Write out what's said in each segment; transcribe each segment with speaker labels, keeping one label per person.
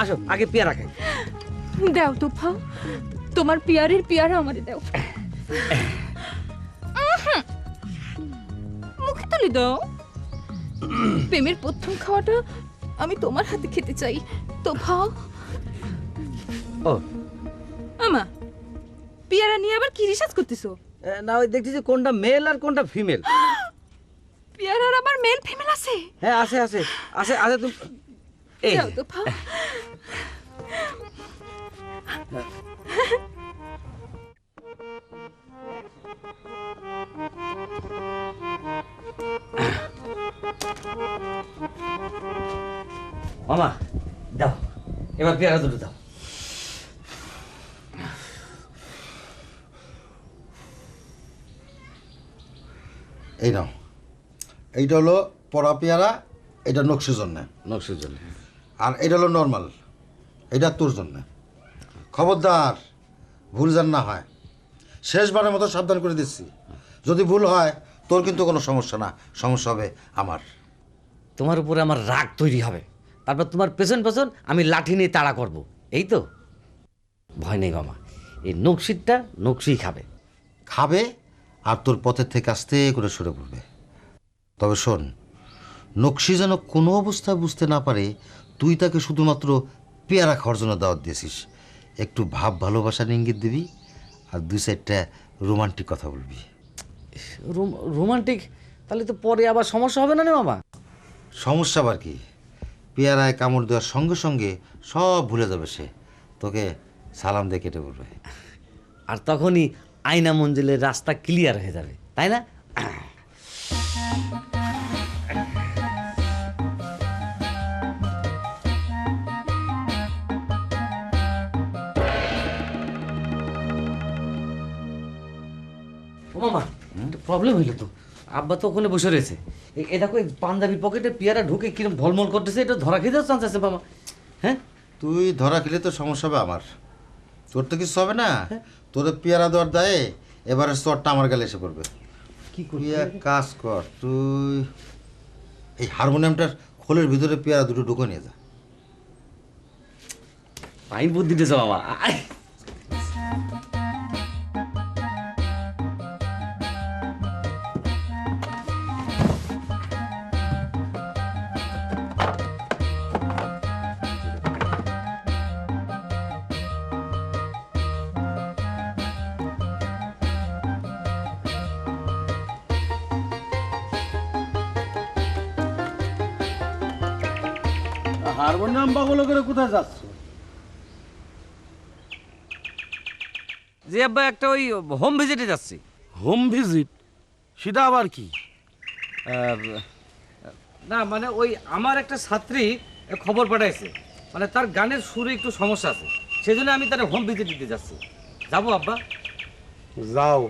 Speaker 1: আসো আগে পেয়ারা খাই।
Speaker 2: দাও তোফা, তোমার পিয়ারের পিয়ারা আমারে দাও। মুখে তুলি দাও। প্রেমের প্রথম খাওয়াটা আমি তোমার হাতে খেতে চাই তোফা।
Speaker 1: ও
Speaker 2: আমা, পিয়ারা নিয়ে আবার কি রিসার্চ করতেছো?
Speaker 1: না, ওই দেখছি যে কোনটা মেল আর কোনটা ফিমেল।
Speaker 2: পিয়ারার আবার মেল ফিমেল আছে?
Speaker 1: হ্যাঁ আছে আছে আছে আছে। তুমি এই
Speaker 2: দাও তোফা।
Speaker 1: মামা দাও, এবার পেয়ারা দুটো দাও।
Speaker 3: এই নাও, এইটা হলো পড়া পেয়ারা, এটা নকশির জন্যে,
Speaker 1: নকশির জন্য।
Speaker 3: আর এটা হলো নর্মাল, এটা তোর জন্যে। খবরদার ভুল যেন না হয়, শেষবারের মতো সাবধান করে দিচ্ছি। যদি ভুল হয় তোর কিন্তু কোনো সমস্যা না, সমস্যা হবে আমার।
Speaker 1: তোমার উপরে আমার রাগ তৈরি হবে, তারপর তোমার পেছন পেছন আমি লাঠি নিয়ে তাড়া করব, এই তো? ভয় নেই মামা, এই নকশিরটা নকশিই খাবে।
Speaker 3: খাবে আর তোর পথের থেকে আস্তে করে সরে পড়বে। তবে শোন, নকশি যেন কোনো অবস্থায় বুঝতে না পারে তুই তাকে শুধুমাত্র পেয়ারা খাওয়ার জন্য দাওয়াত দিয়েছিস। একটু ভাব ভালোবাসার ইঙ্গিত দিবি আর দুই সাইডটা রোমান্টিক কথা বলবি।
Speaker 1: রোমান্টিক? তাহলে তো পরে আবার সমস্যা হবে না রে মামা?
Speaker 3: সমস্যা আবার কি? পেয়ারায় কামড় দেওয়ার সঙ্গে সঙ্গে সব ভুলে যাবে সে, তোকে সালাম দিয়ে কেটে পড়বে।
Speaker 1: আর তখনই আয়না মঞ্জিলের রাস্তা ক্লিয়ার হয়ে যাবে, তাই না? ও মামা, একটা প্রবলেম হইলো তো। আব্বা তো ওখানে বসে রয়েছে। এ দেখো, এই পাঞ্জাবির পকেটে পেয়ারা ঢুকে কিরম ঝলমল করতেছে, এটা ধরা খেয়ে যাওয়ার চান্স আছে মামা। হ্যাঁ,
Speaker 3: তুই ধরা খেলে তো সমস্যা হবে আমার, তোর তো কিছু হবে না। তোর পেয়ারা দেওয়ার দায়ে এবারে চরটা আমার গালে এসে পড়বে।
Speaker 1: কি
Speaker 3: তুই এক কাজ কর, তুই এই হারমোনিয়ামটার খোলের ভিতরে পেয়ারা দুটো ঢুকে নিয়ে যা।
Speaker 1: ফাইন বুদ্ধি দিয়েছে মামা।
Speaker 4: হারমোনিয়াম পাগল করে কোথায় যাচ্ছ?
Speaker 1: জি আব্বা, একটা ওই হোম ভিজিটে যাচ্ছি।
Speaker 4: Home visit? সেটা আবার কি?
Speaker 1: না মানে ওই আমার একটা ছাত্রী খবর পাঠাইছে, মানে তার গানের সুরে একটু সমস্যা আছে, সেজন্য আমি তার হোম ভিজিট দিতে যাচ্ছি। যাবো আব্বা?
Speaker 4: যাও।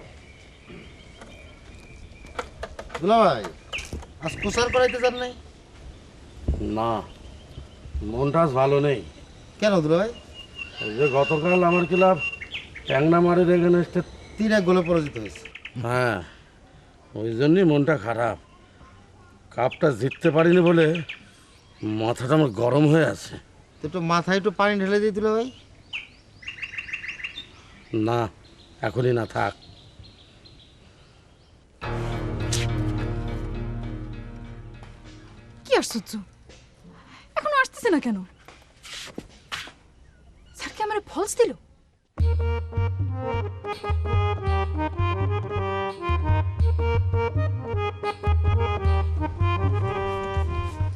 Speaker 3: দুলা ভাই, আজ প্রচার করাইতে যান নাই?
Speaker 4: না, মনটা আজ ভালো নেই।
Speaker 3: কেন দুলা ভাই?
Speaker 4: ওই যে গতকাল আমার ক্লাব ট্যাংনামারের এগেনস্টে
Speaker 3: 3-1 গোলে পরাজিত হয়েছে।
Speaker 4: হ্যাঁ, ওই জন্যই মনটা খারাপ। কাপটা জিততে পারিনি বলে মাথাটা আমার গরম হয়ে আছে।
Speaker 3: তো একটু মাথায় একটু পানি ঢেলে দিয়ে দুলা ভাই।
Speaker 4: না, এখনই না, থাক।
Speaker 2: কি আশ্চর্য, এখনো আসতেছে না কেন? স্যার কি আমার ফলস দিল?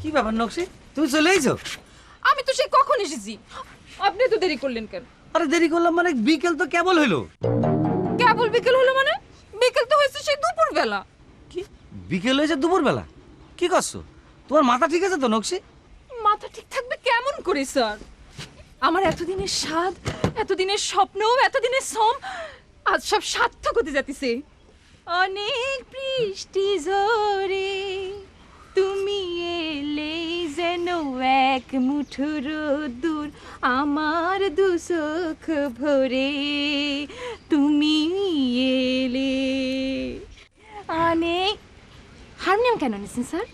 Speaker 1: কি ব্যাপার নকশি, তুমি চলে আইছো?
Speaker 2: আমি তো সেই কখন এসেছি, আপনি তো দেরি করলেন কেন?
Speaker 1: আরে দেরি করলাম মানে বিকেল তো কেবল হইলো।
Speaker 2: কেবল বিকেল হলো মানে? বিকেল তো হয়েছে সেই দুপুর বেলা।
Speaker 1: কি বিকেল হয়েছে দুপুর বেলা? কি করছো? তোমার মাথা ঠিক আছে তো নকশি?
Speaker 2: মাথা ঠিক থাকবে কেমন করে স্যার? আমার এতদিনের স্বাদ, এতদিনের স্বপ্ন, এতদিনের শ্রম আজ সব সার্থক হতে যাতিছে। অনেক বৃষ্টি ঝরে তুমি এলে যেন এক মুঠো রোদ্দুর আমার দু চোখ ভরে তুমি এলে। অনেক হারমোনিয়াম কেন নিছেন স্যার?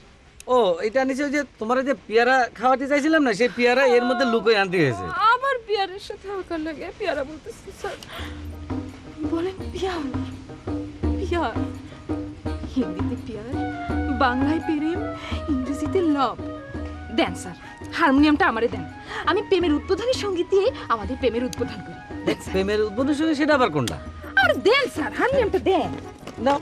Speaker 1: ও এটা নিচে ওই যে তোমার যে পেয়ারা খাওয়াতে চাইছিলাম না, সেই পেয়ারা এর মধ্যে লুকোয় আনতে হয়েছে।
Speaker 2: আবার পিয়ারের সাথে হালকার লাগে, পিয়ারা বলতেছি স্যার। বলেন পিয়ার, পিয়ার হিন্দিতে পিয়ার, বাংলায় প্রেম, ইংরেজিতে লাভ। দেন স্যার, হারমোনিয়ামটা আমারে দেন, আমি প্রেমের উদ্বোধনী সঙ্গীত দিয়ে আমাদের প্রেমের উদ্বোধন করি।
Speaker 1: প্রেমের উদ্বোধন সঙ্গে সেটা আবার কোনটা?
Speaker 2: আর দেন স্যার, হারমোনিয়ামটা দেন।
Speaker 1: নাও।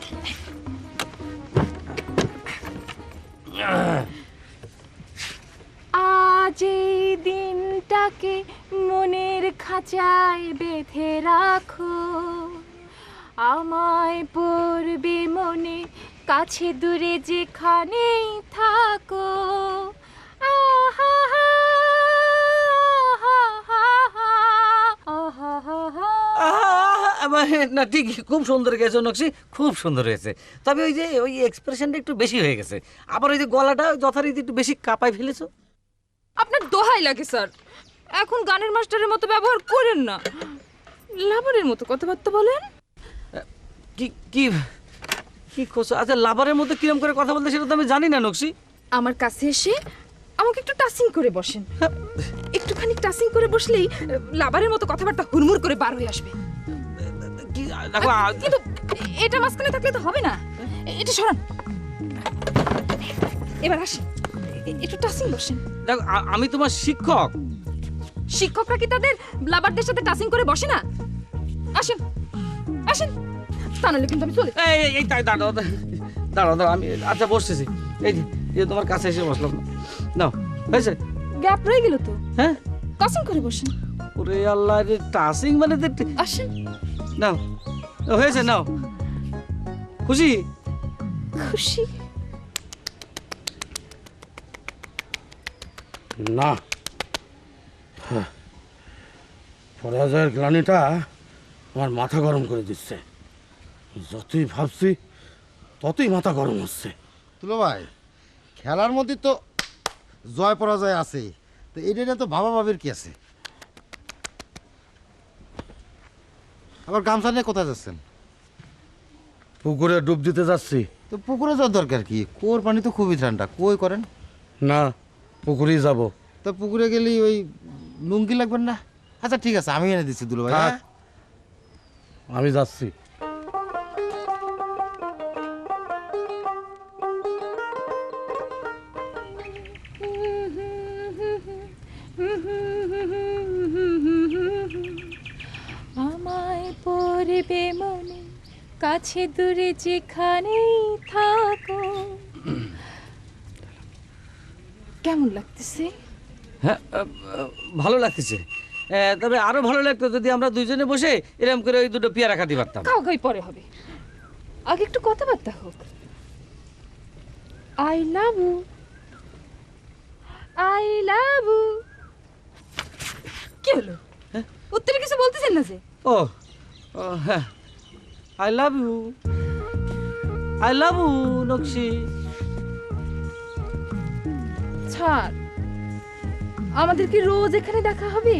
Speaker 2: আজ এই দিনটাকে মনের খাঁচায় বেঁধে রাখো, আমায় পড়বে মনে, কাছে দূরে যেখানেই থাকো। আহা হা, আহা হা হা, আহা হা হা।
Speaker 1: না ঠিক, খুব সুন্দর গেছো নকশি, খুব সুন্দর হয়েছে। তবে ওই যে ওই এক্সপ্রেশনটা একটু বেশি হয়ে গেছে। আবার ওই যে গলাটা যথারীতি একটু বেশি কাঁপায় ফেলেছো।
Speaker 2: আপনার দোহাই লাগে স্যার, এখন গানের মাস্টারের মতো ব্যবহার করেন না, লাবণের মতো কথাবার্তা বলেন।
Speaker 1: কি কি কি করছো? আচ্ছা, লাভারের মধ্যে কিরম করে কথা বলতে সেটা তো আমি জানি না নকশি।
Speaker 2: আমার কাছে এসে আমাকে একটু টাচিং করে বসেন, একটুখানি টাচিং করে বসলেই লাবারের মতো কথাবার্তা হুড়মুড় করে বার হয়ে আসবে।
Speaker 1: কি দেখো,
Speaker 2: কিন্তু এটা মাঝখানে থাকলে তো হবে না, এটা সরান। এবার আসেন, একটু টাচিং বসেন।
Speaker 1: দেখো আমি তোমার শিক্ষক।
Speaker 2: শিক্ষকরা কি তাদের লাবারদের সাথে টাচিং করে বসে না? আসেন আসেন, তা নাহলে কিন্তু আমি চলে।
Speaker 1: এই তাই দাঁড়াও দাঁড়াও দাঁড়াও, আমি আচ্ছা বসতেছি। এই যে তোমার কাছে এসে বসলাম। নাও, হয়েছে?
Speaker 2: গ্যাপ রয়ে গেল তো,
Speaker 1: হ্যাঁ,
Speaker 2: টাচিং করে বসেন।
Speaker 1: ওরে আল্লাহ, রে টাচিং মানে
Speaker 2: আসেন।
Speaker 1: নাও, হয়েছে? নাও, খুশি?
Speaker 2: খুশি?
Speaker 4: না, পরাজয়ের গ্লানিটা আমার মাথা গরম করে দিচ্ছে। যতই ভাবছি ততই মাথা গরম হচ্ছে।
Speaker 3: তুলো ভাই, খেলার মধ্যে তো জয় পরাজয় আছে, তো এটা নিয়ে তো ভাবা ভাবির কি আছে? আবার গামছা নিয়ে কোথায় যাচ্ছেন?
Speaker 4: পুকুরে ডুব দিতে যাচ্ছি।
Speaker 3: তো পুকুরে যাওয়ার দরকার কি? কুয়োর পানি তো খুবই ঠান্ডা, কই করেন?
Speaker 4: না, পুকুরেই যাব।
Speaker 3: তো পুকুরে গেলে ওই লুঙ্গি লাগবেন না? আচ্ছা ঠিক আছে, আমি এনে দিচ্ছি দুলো ভাই।
Speaker 4: থাক,
Speaker 3: হ্যাঁ?
Speaker 4: আমি যাচ্ছি।
Speaker 2: আমায় পড়বে মনে, কাছে দূরে যেখানেই থাকো। কেমন লাগতেছে?
Speaker 1: হ্যাঁ, ভালো লাগতেছে। তবে আরো ভালো লাগতো যদি আমরা দুইজনে বসে এরকম করে ওই দুটো পেয়ারা খাতে পারতাম।
Speaker 2: খাও খাই পরে হবে, আগে একটু কথাবার্তা হোক। I love you, I love you. কি হলো? উত্তরে কিছু বলতেছেন না যে?
Speaker 1: ও হ্যাঁ, I love you, I love you Nakshi.
Speaker 2: ছাড়, আমাদের কি রোজ এখানে দেখা হবে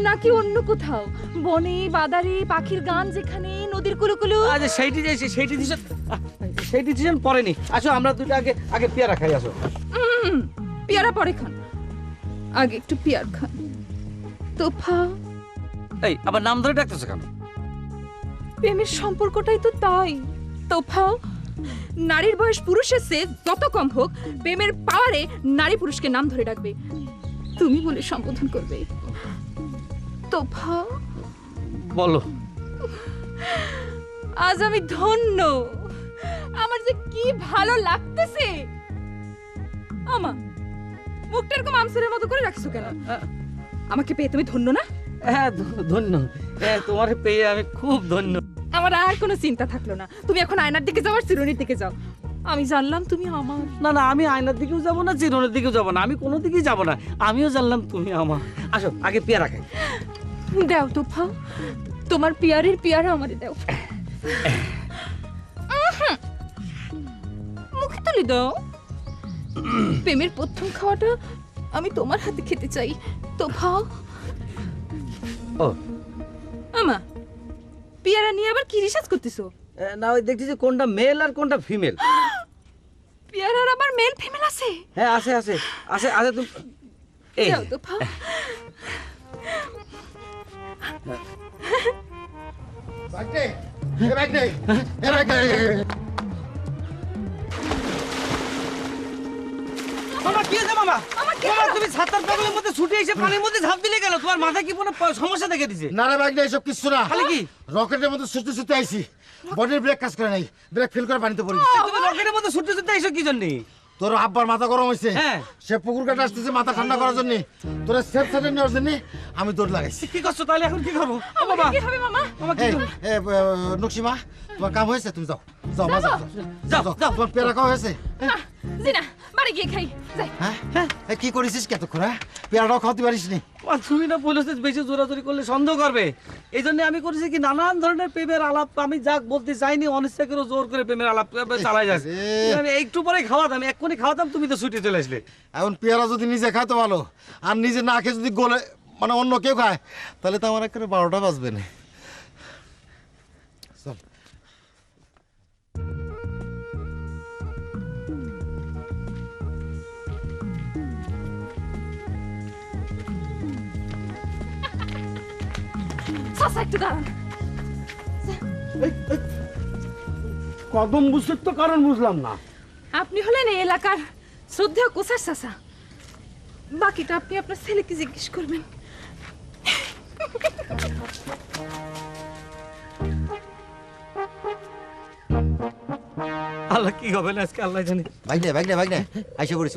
Speaker 2: নাকি অন্য কোথাও, বনে বাদারে পাখির গান যেখানে, নদীর কুলুকুলু?
Speaker 1: আচ্ছা সেই ডিসিশন পরেনি। আসো আমরা দুটো আগে আগে পেয়ারা খাই। আসো।
Speaker 2: পেয়ারা পরে খান, আগে একটু পেয়ার খান। তোফা,
Speaker 1: এই আবার নাম ধরে ডাকতেছো কেন?
Speaker 2: প্রেমের সম্পর্কটাই তো তাই। তোফা, নারীর বয়স পুরুষের চেয়ে যত কম হোক, প্রেমের পাওয়ারে নারী পুরুষকে নাম ধরে ডাকবে, তুমি বলে সম্বোধন করবে। তোফা,
Speaker 1: বলো।
Speaker 2: আজ আমি ধন্য, আমার যে কি ভালো লাগতেছে। আমা, মুখটা এরকম আমসের মতো করে রাখছো কেন? আমাকে পেয়ে তুমি ধন্য না?
Speaker 1: হ্যাঁ ধন্য, তোমার পেয়ে আমি খুব ধন্য।
Speaker 2: আমার আর কোনো চিন্তা থাকলো না, তুমি এখন আয়নার দিকে যাও আর চিরুনির দিকে যাও। আমি জানলাম তুমি আমার।
Speaker 1: না না, আমি আয়নার দিকেও যাবো না, চিরনের দিকেও যাবো না, আমি কোনো দিকেই যাবো না। আমিও জানলাম তুমি আমার। আসো আগে পেয়ারা খাই।
Speaker 2: দাও তোফা, তোমার পিয়ারের পিয়ারা আমারে দাও। মুখে তুলি দাও। প্রেমের প্রথম খাওয়াটা আমি তোমার হাতে খেতে চাই। তোফা।
Speaker 1: ও
Speaker 2: আমা, পিয়ারা নিয়ে আবার কি রিসার্চ করতেছো?
Speaker 1: না, ওই দেখছি যে কোনটা মেল আর কোনটা ফিমেল।
Speaker 2: পেয়ারার আবার মেল ফিমেল আছে?
Speaker 1: হ্যাঁ আছে আছে আছে আছে তুমি এই
Speaker 2: দাও তো পাও।
Speaker 1: মামা কি হয়েছে মামা? মামা তুমি ছাতার পাগলের মধ্যে ছুটে এসে পানির মধ্যে ঝাঁপ দিলে কেন? তোমার মাথায় কি কোনো সমস্যা দেখে দিছে?
Speaker 3: না রে বাইক না, এসব কিছু না।
Speaker 1: তাহলে কি?
Speaker 3: রকেটের মধ্যে ছুটতে ছুটতে আইছি, বডির ব্রেক কাজ করে নাই, ব্রেক ফেল করে পানিতে পড়ে গেছি।
Speaker 1: তুমি রকেটের মধ্যে ছুটে ছুটে এসো কি জন্য?
Speaker 3: তোর আব্বার মাথা গরম হয়েছে,
Speaker 1: হ্যাঁ।
Speaker 3: সে পুকুর কাটা আসতেছে মাথা ঠান্ডা করার জন্য, তোর সেফ সাইডে নেওয়ার জন্য আমি দৌড় লাগাইছি।
Speaker 1: কি করছো তাহলে? এখন কি করবো? ও
Speaker 2: আমাকে
Speaker 1: বাবা
Speaker 2: কি হবে মামা?
Speaker 1: মামা কি
Speaker 3: এই,
Speaker 1: করবো?
Speaker 3: নকশিমা, তোমার কাম হয়েছে, তুমি যাও যাও মা যাও
Speaker 1: যাও, যাও।
Speaker 3: তোমার পেয়ারা খাওয়া হয়েছে?
Speaker 2: না, জি না, বাড়ি গিয়ে খাই। যাই।
Speaker 3: হ্যাঁ এই কি করেছিস কতক্ষণ? হ্যাঁ, পেয়ারাটাও খাওয়াতে পারিস নি।
Speaker 1: মা, তুমি না বলেছো বেশি জোরাজোরি করলে সন্দেহ করবে, এই জন্য আমি করেছি কি নানান ধরনের প্রেমের আলাপ আমি যাক বলতে চাইনি, অনিচ্ছা করে জোর করে প্রেমের আলাপ চালাই যাচ্ছে। আমি একটু পরে খাওয়াতাম, এক্ষুনি খাওয়াতাম, তুমি তো ছুটে চলে আসলে।
Speaker 3: এখন পেয়ারা যদি নিজে খায় তো ভালো, আর নিজে না খেয়ে যদি গোলে মানে অন্য কেউ খায়, তাহলে তো আমার একেবারে 12টা বাজবে না। চল।
Speaker 2: চাচা একটু দাঁড়ান।
Speaker 4: কদম বুঝতে তো কারণ বুঝলাম না।
Speaker 2: আপনি হলেন এই এলাকার শ্রদ্ধেয় কোষার চাচা। বাকিটা আপনি আপনার ছেলেকে জিজ্ঞেস করবেন।
Speaker 1: আল্লাহ কি হবে না আজকে আল্লাহ জানে।
Speaker 3: বাইক না আইসা করিস,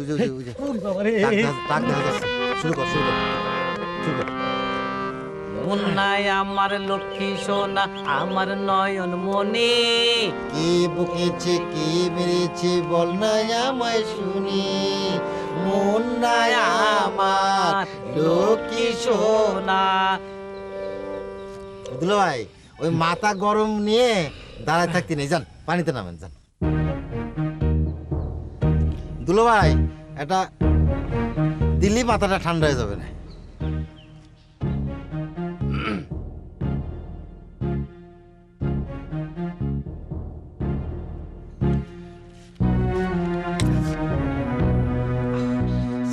Speaker 1: বাবারে,
Speaker 3: টাক দেখা যাচ্ছে। শুরু কর শুরু কর শুরু কর।
Speaker 1: মুন্নায় আমার লক্ষ্মী সোনা, আমার নয়ন মনে,
Speaker 3: কে বকেছে কে মেরেছে বল না আমায় শুনি, মন নাই আমার লক্ষ্মী সোনা। দুলো ভাই, ওই মাথা গরম নিয়ে দাঁড়ায় থাকতে নেই, যান পানিতে নামেন যান। দুলো ভাই, এটা দিল্লি মাথাটা ঠান্ডা হয়ে যাবে না।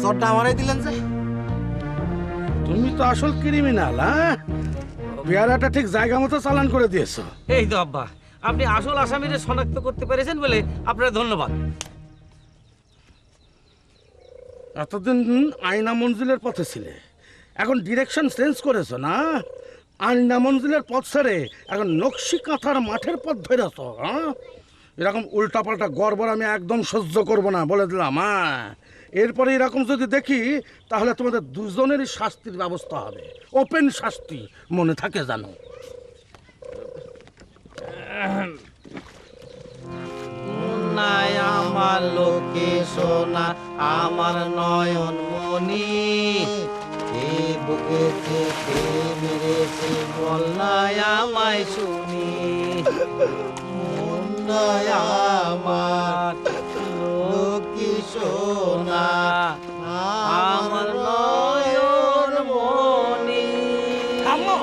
Speaker 3: চটটা আমারই দিলেন যে।
Speaker 4: তুমি তো আসল ক্রিমিনাল। হ্যাঁ, পেয়ারাটা ঠিক জায়গা মতো চালান করে দিয়েছো।
Speaker 1: এই তো আব্বা, আপনি আসল আসামিরে শনাক্ত করতে পেরেছেন বলে আপনার ধন্যবাদ।
Speaker 4: এতদিন আয়না মঞ্জিলের পথে ছিলে, এখন ডিরেকশন চেঞ্জ করেছো না? আয়না মঞ্জিলের পথ ছেড়ে এখন নকশি কাঁথার মাঠের পথ ধরেছ। হ্যাঁ, এরকম উল্টাপাল্টা গড়বড় আমি একদম সহ্য করব না, বলে দিলাম। হ্যাঁ, এরপরে এরকম যদি দেখি তাহলে তোমাদের দুজনেরই শাস্তির ব্যবস্থা হবে, ওপেন শাস্তি, মনে থাকে জানো।
Speaker 1: মুন্নায় আমার লক্ষ্মী সোনা, আমার নয়ন মনি,
Speaker 3: কে বকেছে কে মেরেছে
Speaker 1: বল না আমায় শুনি,
Speaker 3: মন নাই আমার লক্ষ্মী সোনা,
Speaker 1: আমার নয়ন মনি।
Speaker 4: থামো,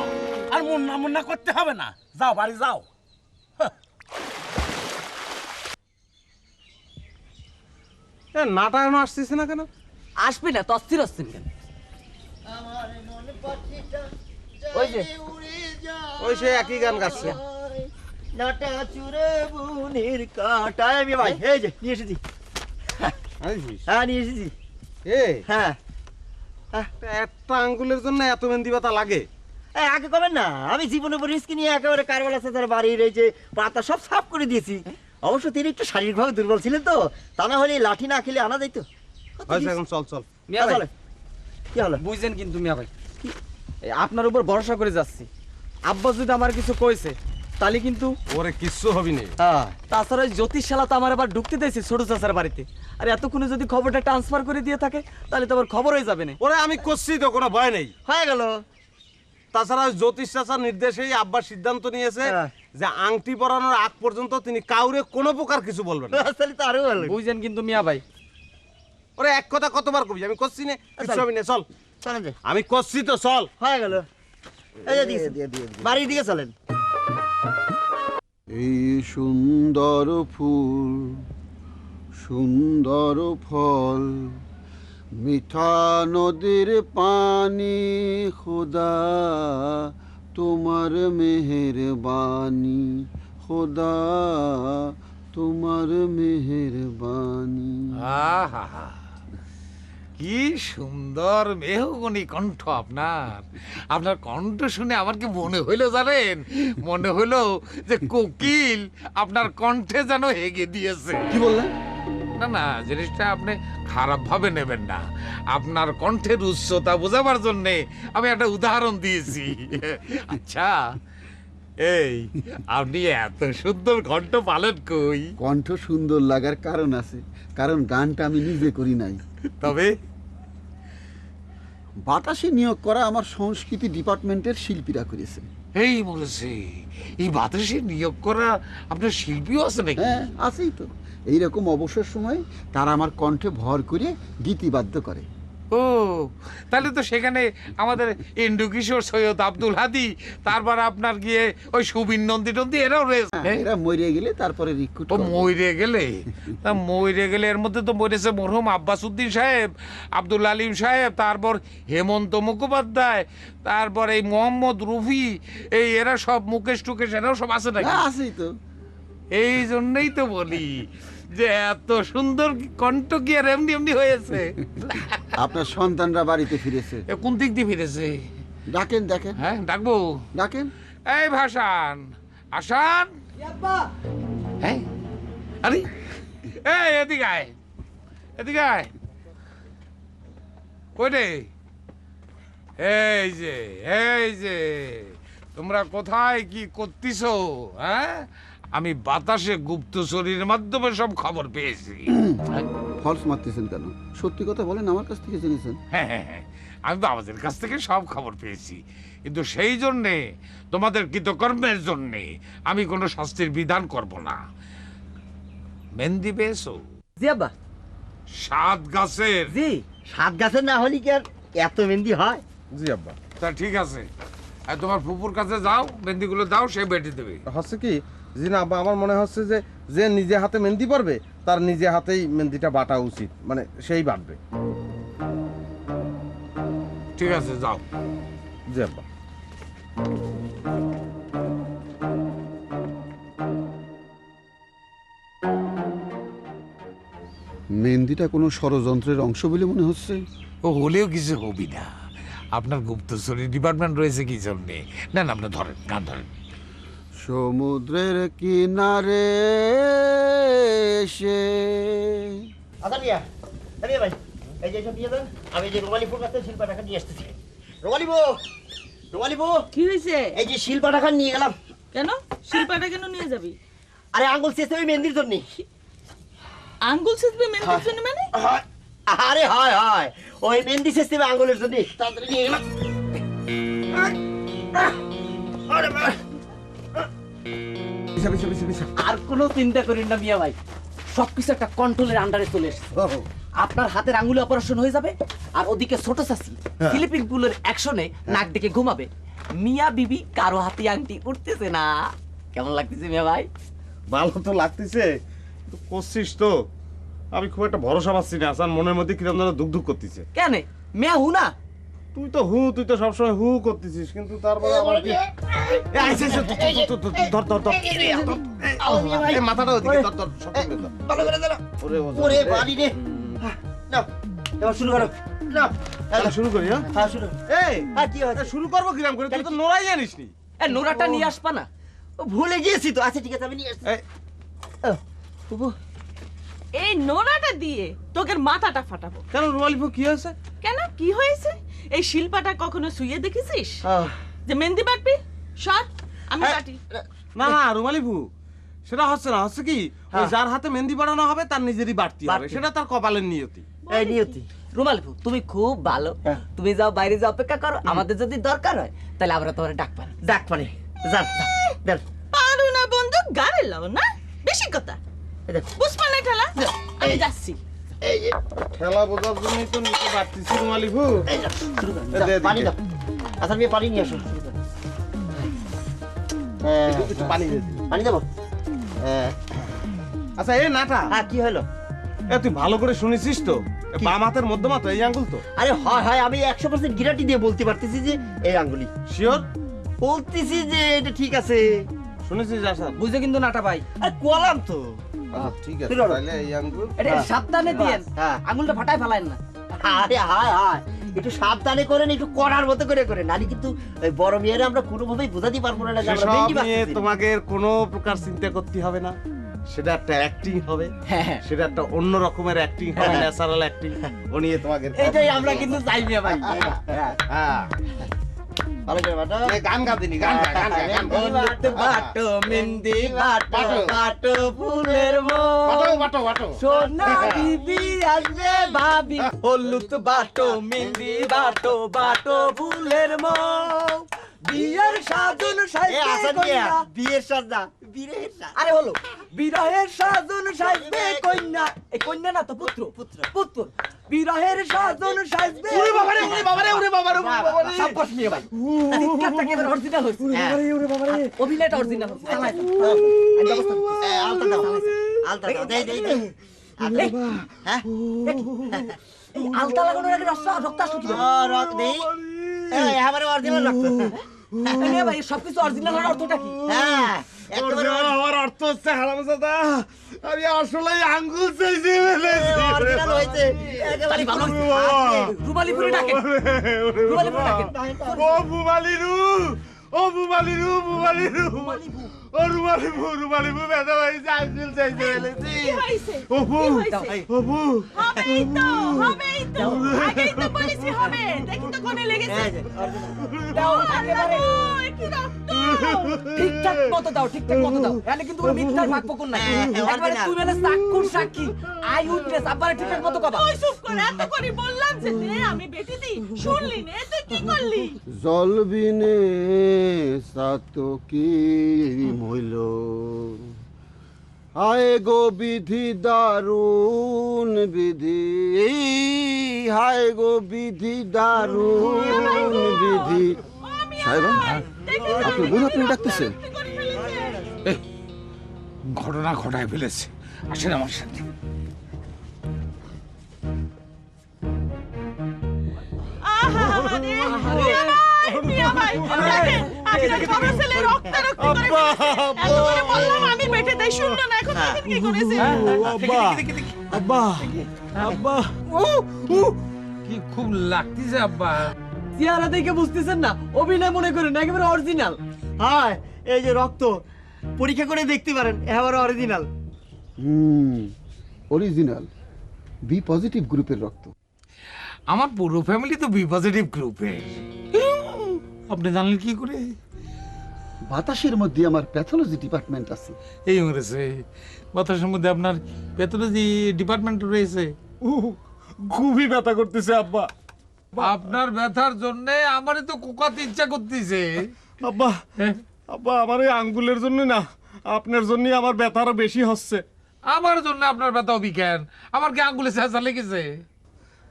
Speaker 4: আর মুন্না মুন্না করতে হবে না, যাও বাড়ি যাও।
Speaker 5: নাটা এখনো আসছিস না কেন?
Speaker 1: আসবে না তো, অস্থির আসছেন কেন? ওই যে
Speaker 5: ওই সে একই গান গাচ্ছে।
Speaker 6: নাটা চুরে বুনির কাটায় আমি ভাই এই যে নিয়ে এসেছি।
Speaker 5: আইছিস?
Speaker 6: হ্যাঁ নিয়ে এসেছি।
Speaker 5: এ
Speaker 6: হ্যাঁ
Speaker 5: একটা আঙ্গুলের জন্য এত মেহেন্দি পাতা লাগে?
Speaker 6: এই আগে কবেন না, আমি জীবনে রিস্ক নিয়ে একেবারে কারবালা সাথে বাড়ির এই যে পাতা সব সাফ করে দিয়েছি। অবশ্য তিনি একটু শারীরিকভাবে দুর্বল ছিলেন তো, তা না হলে এই লাঠি না খেলে আনা যাইতো।
Speaker 5: হয়েছে, এখন চল চল।
Speaker 1: মিয়া ভাই,
Speaker 6: চলে। কি হলো?
Speaker 1: বুঝছেন কিন্তু মিয়া ভাই, এই আপনার উপর ভরসা করে যাচ্ছি। আব্বা যদি আমার কিছু কইছে তাহলে কিন্তু
Speaker 5: ওরে কিচ্ছু হবি নি।
Speaker 6: হ্যাঁ
Speaker 1: তাছাড়া ওই জ্যোতিষশালা তো আমার আবার ঢুকতে দিয়েছে ছোট চাচার বাড়িতে, আর এতক্ষণে যদি খবরটা ট্রান্সফার করে দিয়ে থাকে তাহলে তো আবার খবর হয়ে যাবে না।
Speaker 5: ওরে আমি করছি তো, কোনো ভয় নেই।
Speaker 6: হয়ে গেল।
Speaker 5: তাছাড়া ওই জ্যোতিষ চাচার নির্দেশেই আব্বা সিদ্ধান্ত নিয়েছে
Speaker 6: হ্যাঁ।
Speaker 5: যে আংটি পরানোর আগ পর্যন্ত তিনি কাউরে কোনো প্রকার কিছু বলবেন না।
Speaker 6: তাহলে তো আরো ভালো।
Speaker 1: বুঝছেন কিন্তু মিয়া ভাই,
Speaker 5: ওরে এক কথা কতবার কবি, আমি করছি না, কিচ্ছু হবি না, চল।
Speaker 6: চলেন যে
Speaker 5: আমি করছি তো, চল।
Speaker 6: হয়ে গেল। এই যে দিয়েছে, বাড়ির দিকে চলেন।
Speaker 7: এই সুন্দর ফুল সুন্দর ফল, মিঠা নদীর পানি, খোদা তোমার মেহেরবানি, খোদা তোমার মেহেরবানি।
Speaker 8: আহা, কি সুন্দর মেহগনি কণ্ঠ আপনার। আপনার কণ্ঠ শুনে আমার কি মনে হইলো জানেন, মনে হইলো যে কোকিল আপনার কণ্ঠে যেন হেগে দিয়েছে।
Speaker 7: কি বললেন?
Speaker 8: না না, জিনিসটা আপনি খারাপ ভাবে নেবেন না। আপনার কণ্ঠের উচ্চতা বোঝাবার জন্যে আমি একটা উদাহরণ দিয়েছি। আচ্ছা, এই আপনি এত সুন্দর কণ্ঠ পালেন কই?
Speaker 7: কণ্ঠ সুন্দর লাগার কারণ আছে, কারণ গানটা আমি নিজে করি নাই,
Speaker 8: তবে
Speaker 7: বাতাসে নিয়োগ করা আমার সংস্কৃতি ডিপার্টমেন্টের শিল্পীরা করেছে।
Speaker 8: এই বলেছে, এই বাতাসে নিয়োগ করা আপনার শিল্পীও আছে নাকি?
Speaker 7: হ্যাঁ, আছেই তো। এইরকম অবসর সময় তারা আমার কণ্ঠে ভর করে গীতিবাদ্য করে।
Speaker 8: ও, তাহলে তো সেখানে আমাদের ইন্দু কিশোর, সৈয়দ আব্দুল হাদি, তারপর আপনার গিয়ে ওই সুবিন নন্দী টন্দী এরাও রয়েছে।
Speaker 7: এরা মরে গেলে তারপরে রিক্রুট
Speaker 8: ও মইরে গেলে? তা মইরে গেলে এর মধ্যে তো মরেছে মরহুম আব্বাস উদ্দিন সাহেব, আব্দুল আলিম সাহেব, তারপর হেমন্ত মুখোপাধ্যায়, তারপর এই মোহাম্মদ রফি, এই এরা সব মুকেশ টুকেশ এরাও সব আছে নাকি?
Speaker 7: আছেই তো।
Speaker 8: এই জন্যই তো বলি যে এত সুন্দর কণ্ঠ কি আর এমনি এমনি হয়েছে।
Speaker 7: আপনার সন্তানরা বাড়িতে ফিরেছে।
Speaker 8: এ কোন দিক দিয়ে ফিরেছে?
Speaker 7: ডাকেন, দেখেন।
Speaker 8: হ্যাঁ, ডাকবো।
Speaker 7: ডাকেন।
Speaker 8: এই ভাসান, আসান। হ্যাঁ, আরে এই এদিকে আয়, এদিকে আয়। কই রে? এই যে তোমরা কোথায় কি করতেছো? হ্যাঁ, আমি বাতাসে গুপ্তচরীর মাধ্যমে সব খবর পেয়েছি।
Speaker 7: ফলস মারতেছেন কেন? সত্যি কথা বলেন, আমার কাছ থেকে জেনেছেন।
Speaker 8: হ্যাঁ, আমি তো আমাদের কাছ থেকে সব খবর পেয়েছি, কিন্তু সেই জন্যে তোমাদের কৃতকর্মের জন্যে আমি কোনো শাস্তির বিধান করব না। মেহেন্দি পেয়েছো?
Speaker 6: জি আব্বা।
Speaker 8: 7 গাছের?
Speaker 6: জি, 7 গাছের না হলে কি আর এত মেহেন্দি হয়?
Speaker 5: জি আব্বা।
Speaker 8: তা ঠিক আছে, আর তোমার ফুপুর কাছে যাও, মেহেন্দিগুলো দাও, সে বেটে দেবে।
Speaker 5: হচ্ছে কি, জি না আব্বা, আমার মনে হচ্ছে যে যে নিজে হাতে মেহেন্দি পারবে তার নিজে হাতেই মেহেন্দিটা বাটা উচিত, মানে সেই বাটবে।
Speaker 8: ঠিক আছে, যাও।
Speaker 5: জি আব্বা।
Speaker 7: মেহেন্দিটা কোনো ষড়যন্ত্রের অংশ বলে মনে হচ্ছে।
Speaker 8: ও হলেও কিছু হবি না, আপনার গুপ্তচরী ডিপার্টমেন্ট রয়েছে কি জন্যে। না না, আপনার ধরেন, গান ধরেন।
Speaker 7: সমুদ্রের কিনারে এসে।
Speaker 6: আচ্ছা মিয়া, ভাই এই যে সব দিয়ে দেন, আমি যে রোমালিপুর কাছে শিল্পা টাকা নিয়ে আসতেছি। রোমালিপু,
Speaker 9: কি হয়েছে?
Speaker 6: এই যে শিল্পা টাকা নিয়ে গেলাম।
Speaker 9: কেন শিল্পাটা কেন নিয়ে যাবি?
Speaker 6: আরে আঙ্গুল শেষ ওই মেহেন্দির জন্য।
Speaker 9: আঙ্গুল ছিঁড়বে মেহেন্দির জন্য মানে?
Speaker 6: আরে হয় ওই মেহেন্দি শেষ দেবে আঙ্গুলের জন্য, তাড়াতাড়ি নিয়ে গেলাম।
Speaker 10: আর কোনো চিন্তা করেন না মিয়া ভাই, সবকিছু একটা কন্ট্রোলের আন্ডারে চলে এসেছে। আপনার হাতের আঙ্গুলে অপারেশন হয়ে যাবে, আর ওদিকে ছোট চাচি ফিলিপিন গুলোর অ্যাকশনে নাক ডেকে ঘুমাবে। মিয়া বিবি কারো হাতে আংটি উঠতেছে না। কেমন লাগতেছে মিয়া ভাই?
Speaker 5: ভালো তো লাগতেছে, করছিস তো। আমি খুব একটা ভরসা পাচ্ছি না, আসার মনের মধ্যে কিরকম যেন দুঃখ দুঃখ করতেছে।
Speaker 10: কেন মিয়া হু না?
Speaker 5: তুই তো সবসময় হু করতেছিস, কিন্তু তারপরে আমার কি মাথাটা ওদিকে ধর,
Speaker 6: ভালো করে দাঁড়া।
Speaker 5: ওরে
Speaker 6: ওরে বাড়ি রে। নাও, এবার শুরু করো। নাও,
Speaker 5: শুরু করি।
Speaker 6: হ্যাঁ শুরু।
Speaker 5: এই
Speaker 6: কি হয়েছে?
Speaker 5: শুরু করবো কিরাম করে? তুই তো নোড়াই জানিস নি।
Speaker 10: নোরাটা নিয়ে আসবা না?
Speaker 6: ভুলে গিয়েছি তো। আচ্ছা ঠিক আছে, আমি নিয়ে আসছি।
Speaker 9: এই নোড়াটা দিয়ে তোকে মাথাটা ফাটাবো।
Speaker 5: কেন রুমালিপু, কি হয়েছে?
Speaker 9: কেন কি হয়েছে? এই শিল্পাটা কখনো শুয়ে দেখেছিস যে মেহেন্দি বাটবি? সর, আমি বাটি।
Speaker 5: না না রুমালিপু, সেটা হচ্ছে না। হচ্ছে কি, ওই যার হাতে মেহেন্দি বানানো হবে তার নিজেরই বাড়তি হবে, সেটা তার কপালের নিয়তি।
Speaker 6: এই নিয়তি।
Speaker 10: রুমালিপু তুমি খুব ভালো, তুমি যাও বাইরে যাও, অপেক্ষা করো। আমাদের যদি দরকার হয় তাহলে আমরা তোমার ডাক পারি।
Speaker 6: ডাক পারে। যান দেন।
Speaker 9: পারু না বন্ধু, গাড়ি লাও না, বেশি কথা বুঝবা না। ঠেলা, আমি যাচ্ছি।
Speaker 6: এই যে
Speaker 5: খেলা বোঝার জন্যই তো নিচে বাড়তিছি রুমালিপু।
Speaker 6: এই যাও, শুরু করো। যাও, পানি দাও। আচ্ছা আমি পানি নিয়ে আসো। শুরু করো।
Speaker 5: একটু পানি দিয়ে দিই।
Speaker 6: পানি দেবো?
Speaker 5: আচ্ছা এই নাটা,
Speaker 6: হ্যাঁ কি হলো?
Speaker 5: এ তুই ভালো করে শুনেছিস তো? এ বাম হাতের মধ্যমা তো এই আঙ্গুল তো?
Speaker 6: আরে হয় হয়, আমি 100% গ্যারান্টি দিয়ে বলতে পারতেছি যে এই আঙ্গুলি।
Speaker 5: শিওর?
Speaker 6: বলতেছি যে এটা ঠিক আছে।
Speaker 5: শুনেছিস আসাদ?
Speaker 10: বুঝে কিন্তু নাটা ভাই,
Speaker 6: আর কোয়ালাম তো।
Speaker 5: আচ্ছা ঠিক আছে,
Speaker 6: ফিরো।
Speaker 5: তাহলে এই আঙ্গুল।
Speaker 10: এটা সাবধানে দিয়েন,
Speaker 6: হ্যাঁ।
Speaker 10: আঙুলটা ফাটায় ফেলায়েন না।
Speaker 6: আরে হায় হায়, একটু সাবধানে করেন, একটু করার মতো করে নালি কিন্তু ওই বড় মেয়েরা আমরা কোনোভাবেই বোঝাতে পারবো না যে আমরা
Speaker 5: সেসব
Speaker 6: মেহেন্দি
Speaker 5: নিয়ে
Speaker 6: বাঁধতেছি।
Speaker 5: তোমাকে কোনো প্রকার চিন্তা করতে হবে না। সেটা একটা অ্যাক্টিং হবে,
Speaker 10: হ্যাঁ,
Speaker 5: সেটা একটা অন্য রকমের অ্যাক্টিং হবে, ন্যাচারাল অ্যাক্টিং। ও নিয়ে তোমাকে
Speaker 10: এইটাই আমরা কিন্তু চাই মিয়া ভাই।
Speaker 5: হ্যাঁ,
Speaker 6: ভালো করে বাটো।
Speaker 5: এই গান গা দিনি, গান গা, গান গা, গান গা।
Speaker 10: বাটো বাটো মেহেন্দি বাটো বাটো ফুলের
Speaker 5: বাটো,
Speaker 10: মো,
Speaker 5: বাটো, বাটো।
Speaker 10: সোনা বিবি আসবে ভাবি, হলুদ বাটো মেহেন্দি বাটো বাটো ফুলের মো, বিয়ের সাজুন
Speaker 6: এ
Speaker 10: সাজবে
Speaker 6: আসাদ
Speaker 10: কইনা।
Speaker 6: মিয়া, বিয়ের সাজা, বিয়ের সাজা।
Speaker 10: আরে হলো বিরহের সাজন সাজবে কন্যা, এই কন্যা না তো পুত্র, পুত্র বিরহের সাজন সাজবে।
Speaker 5: ওরে বাবারে, ওরে বাবারে, ওরে বাবারে, ওরে বাবারে।
Speaker 10: সাব্বাস মিয়া ভাই, চিৎকারটা কি এবার অরিজিনাল হইছে?
Speaker 6: হ্যাঁ।
Speaker 10: আর অভিনয়টা অরিজিনাল হইছে। চালাই তো।
Speaker 6: এই ব্যবস্থা করতেছি। আলতা দাও, আলতা দাও, দেই। আলতা। হ্যাঁ?
Speaker 10: এই আলতা লাগানোর আগে রক্ত আসলো কি?
Speaker 6: ও, রক দেই। এই আমারে অরিজিনাল রক্ত।
Speaker 10: মিয়া ভাই সবকিছু অরিজিনাল হওয়ার অর্থটা কি?
Speaker 6: হ্যাঁ, একেবারে
Speaker 5: ওর আমার অর্থ হচ্ছে হারামজাদা, আমি আসলে আঙ্গুল চাইছি ফেলেছি।
Speaker 6: অরিজিনাল হইছে। একেবারে ভালো হইছে।
Speaker 10: রুমালি পুরি ডাকেন, রুমালি পুরি ডাকেন।
Speaker 5: ও বুমালিরু, ও বুমালিরু, বুমালিরু, ও রুমালিরু বেদা ভাই আঙ্গুল চাইছি ফেলেছি।
Speaker 9: কি হয়েছে?
Speaker 5: ও বু,
Speaker 9: কি হয়েছে?
Speaker 5: ও বু,
Speaker 9: হবেই তো। আগেই তো বলেছি হবে। দেখি তো কোনে লেগেছে।
Speaker 6: এই যে, original।
Speaker 10: দাও
Speaker 9: আল্লাহ
Speaker 10: একেবারে
Speaker 9: গো, এ কি রক্ত!
Speaker 10: ঠিকঠাক মতো দাও, ঠিকঠাক মতো দাও। এখানে কিন্তু কোনো মিথ্যার ভাগ পকন নাই।
Speaker 6: হ্যাঁ,
Speaker 10: একবারে
Speaker 6: original।
Speaker 10: তুই মেলে সাক্ষুর সাক্ষী, আই উইটনেস, আবার ঠিকঠাক মতো কবা।
Speaker 9: ওই চুপ করে, এত করে বললাম যে দে, আমি বেটি দিই। শুনলি নে, তুই কি করলি?
Speaker 7: জল বিনে সাতো কি মইল, হায় গো বিধি দারুণ বিধি, হায় গো বিধি দারুণ বিধি। সাহেব,
Speaker 9: দেখি তো,
Speaker 7: আপনার বোন আপনি ডাকতেছে?
Speaker 9: কি করে ফেলেছে?
Speaker 8: ঘটনা ঘটায় ফেলেছে, আসেন আমার সাথে।
Speaker 9: আহা, মিয়া ভাই, দেখেন, আপনার বড় ছেলে রক্তারক্তি করে ফেলেছে। এত করে বললাম আমি বেটে দেই, শুনলো না, এখন দেখেন কি করেছে।
Speaker 5: আব্বা, আব্বা,
Speaker 8: কি খুব লাগতেছে আব্বা।
Speaker 10: চেহারা দেখে বুঝতেছেন না, অভিনয় মনে করেন না, একেবারে অরিজিনাল।
Speaker 6: হায়, এই যে রক্ত, পরীক্ষা করে দেখতে পারেন, একেবারে অরিজিনাল।
Speaker 7: অরিজিনাল বি পজিটিভ গ্রুপের রক্ত।
Speaker 8: আমার পুরো ফ্যামিলি তো বি পজিটিভ গ্রুপের। আপনি জানলেন কি করে?
Speaker 7: বাতাসের মধ্যে আমার প্যাথোলজি ডিপার্টমেন্ট আছে।
Speaker 8: এই মরেছে বাতাসের মধ্যে আপনার প্যাথোলজি ডিপার্টমেন্ট রয়েছে।
Speaker 5: খুবই ব্যথা করতেছে আব্বা।
Speaker 8: আপনার ব্যথার জন্য আমারই তো কোকাতে ইচ্ছা করতেছে।
Speaker 5: আব্বা,
Speaker 8: হ্যাঁ?
Speaker 5: আব্বা, আমার এই আঙ্গুলের জন্য না, আপনার জন্যই আমার ব্যথা আরো বেশি হচ্ছে।
Speaker 8: আমার জন্য আপনার ব্যথা হবি কেন? আমার কি আঙ্গুলে চেঁচা লেগেছে?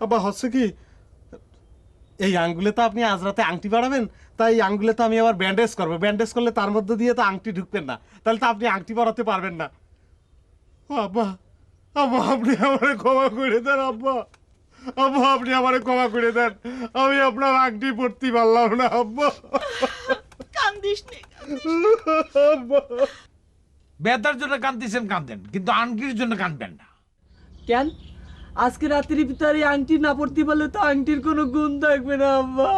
Speaker 5: আব্বা হচ্ছে কি, এই আঙ্গুলে তো আপনি আজ রাতে আংটি বাড়াবেন, তাই এই আঙ্গুলে তো আমি আবার ব্যান্ডেজ করবো। ব্যান্ডেজ করলে তার মধ্যে দিয়ে তো আংটি ঢুকবেন না, তাহলে তো আপনি আংটি বাড়াতে পারবেন না। ও আব্বা, আব্বা আপনি আমারে ক্ষমা করে দেন আব্বা, আব্বা আপনি আমারে ক্ষমা করে দেন, আমি আপনার আংটি পরতে পারলাম না আব্বা।
Speaker 9: কান্দিস নে।
Speaker 5: আব্বা,
Speaker 8: ব্যথার জন্য কাঁদতেছেন কাঁদেন, কিন্তু আঙ্কির জন্য কাঁদবেন না।
Speaker 10: কেন আজকে রাত্রির ভিতরে আংটি না পড়তে পারলে তো আংটির কোনো গুণ থাকবে না আব্বা।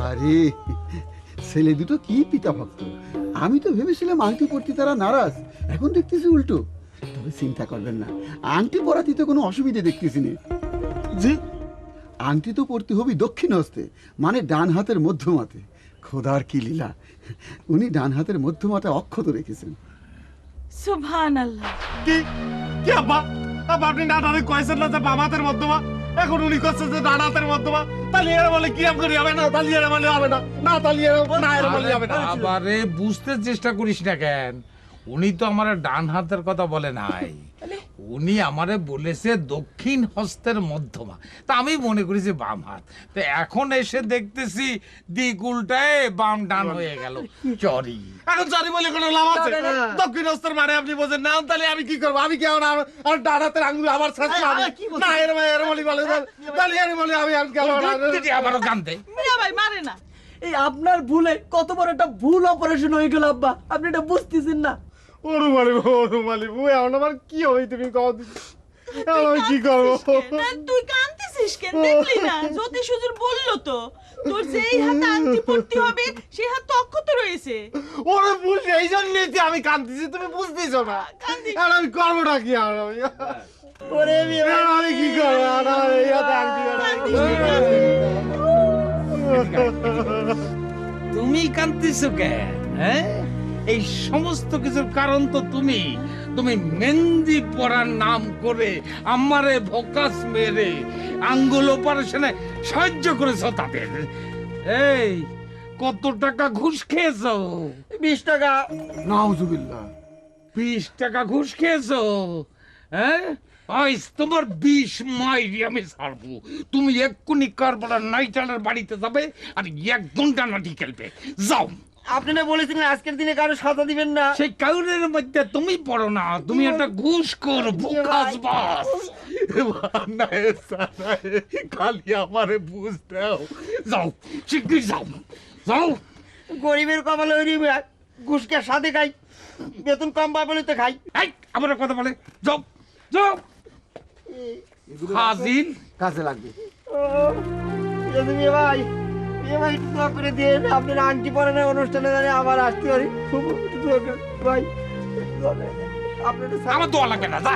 Speaker 7: আরে ছেলে দুটো কি পিতা ভক্ত, আমি তো ভেবেছিলাম আংটি পরতে তারা নারাজ, এখন দেখতেছি উল্টো। তবে চিন্তা করবেন না, আংটি পরাতে তো কোনো অসুবিধা দেখতেছি না।
Speaker 5: জি,
Speaker 7: আংটি তো পরতে হবে দক্ষিণ হস্তে, মানে ডান হাতের মধ্যমাতে। খোদার কি লীলা, উনি ডান হাতের মধ্যমাতে অক্ষত রেখেছেন।
Speaker 9: সুবহানাল্লাহ।
Speaker 5: কি কি আব্বা, আব্বা আপনি ডানাতে কয়েছেন না যে বাম হাতের মধ্যমা, এখন উনি করছে যে ডান হাতের মধ্যমা, তাহলে এরা বলে কি করি হবে না, তাহলে এরা বলে হবে না, না তাহলে না এরা বলে হবে না।
Speaker 8: আবারে বুঝতে চেষ্টা করিস না কেন? উনি তো আমার ডান হাতের কথা বলে নাই, উনি আমারে বলেছে দক্ষিণ হস্তের মধ্যমা, তা আমি মনে করেছি বাম হাত। তো এখন এসে দেখতেছি দিক উল্টায় বাম ডান হয়ে গেল। চরি
Speaker 5: এখন সরি বলে কোনো লাভ আছে? দক্ষিণ হস্তের মানে আপনি বোঝেন না, তাহলে আমি কি করবো? আমি কি আর ডান হাতের আঙ্গুল আমার শেষ না এর বলি বলে তাহলে এর বলে আমি আর গেল না।
Speaker 8: আবারও জানতে
Speaker 9: মিয়া ভাই মারে না।
Speaker 10: এই আপনার ভুলে কত বড় একটা ভুল অপারেশন হয়ে গেল আব্বা, আপনি এটা বুঝতেছেন না।
Speaker 5: ওরুমালি এখন আমার কি হবে তুমি কও দিন, আমি কি করবো?
Speaker 9: তুই কাঁদতেছিস কেন? দেখলি না জ্যোতিষ হুজুর বললো তো তোর যেই হাতে আংটি পড়তে হবে সেই হাত তো অক্ষত রয়েছে।
Speaker 5: ওরে ভুল এই জন্যই যে আমি কাঁদতেছি, তুমি বুঝতেছো না। আর আমি করবোটা কি? আর
Speaker 6: ওরে মিয়া ভাই,
Speaker 5: আমি কি করবো? আর এই হাতে আংটি
Speaker 8: তুমি কাঁদতেছো কেন? হ্যাঁ, এই সমস্ত কিছুর কারণ তো তুমি মেহেন্দি পরার নাম করে আমারে ভোকাস মেরে আঙ্গুল অপারেশনে সাহায্য করেছো তাদের। এই কত টাকা ঘুষ খেয়েছো?
Speaker 6: 20 টাকা।
Speaker 7: নাউজুবিল্লাহ।
Speaker 8: 20 টাকা ঘুষ খেয়েছো? হ্যাঁ, আজ তোমার 20 মাইরি আমি ছাড়বো। তুমি এক্ষুনি কারবালার নাইটালের বাড়িতে যাবে আর 1 ঘন্টা নাটি খেলবে। যাও।
Speaker 6: আপনারা বলেছিলেন আজকের দিনে কারো সাজা দিবেন না।
Speaker 8: সেই কাউরের মধ্যে তুমি পড়ো না, তুমি একটা ঘুষ কর ভোকাস বাস।
Speaker 5: খালি আমারে বুঝ দাও।
Speaker 8: যাও, শিগগির যাও, যাও।
Speaker 6: গরিবের কপালে ওই ঘুষকে সাথে খাই, বেতন কম পায় বলে তো খাই।
Speaker 8: এই আমার কথা বলে যাও, যাও। হাজির
Speaker 7: কাজে লাগবে।
Speaker 6: মিয়া ভাই, মিয়া ভাই একটু দোয়া করে দিন। আপনার আংটি পরানোর অনুষ্ঠানে জানি আবার আসতে পারি। খুব একটু দোয়া করে ভাই। আপনার
Speaker 8: আমার দোয়া লাগবে না, যা।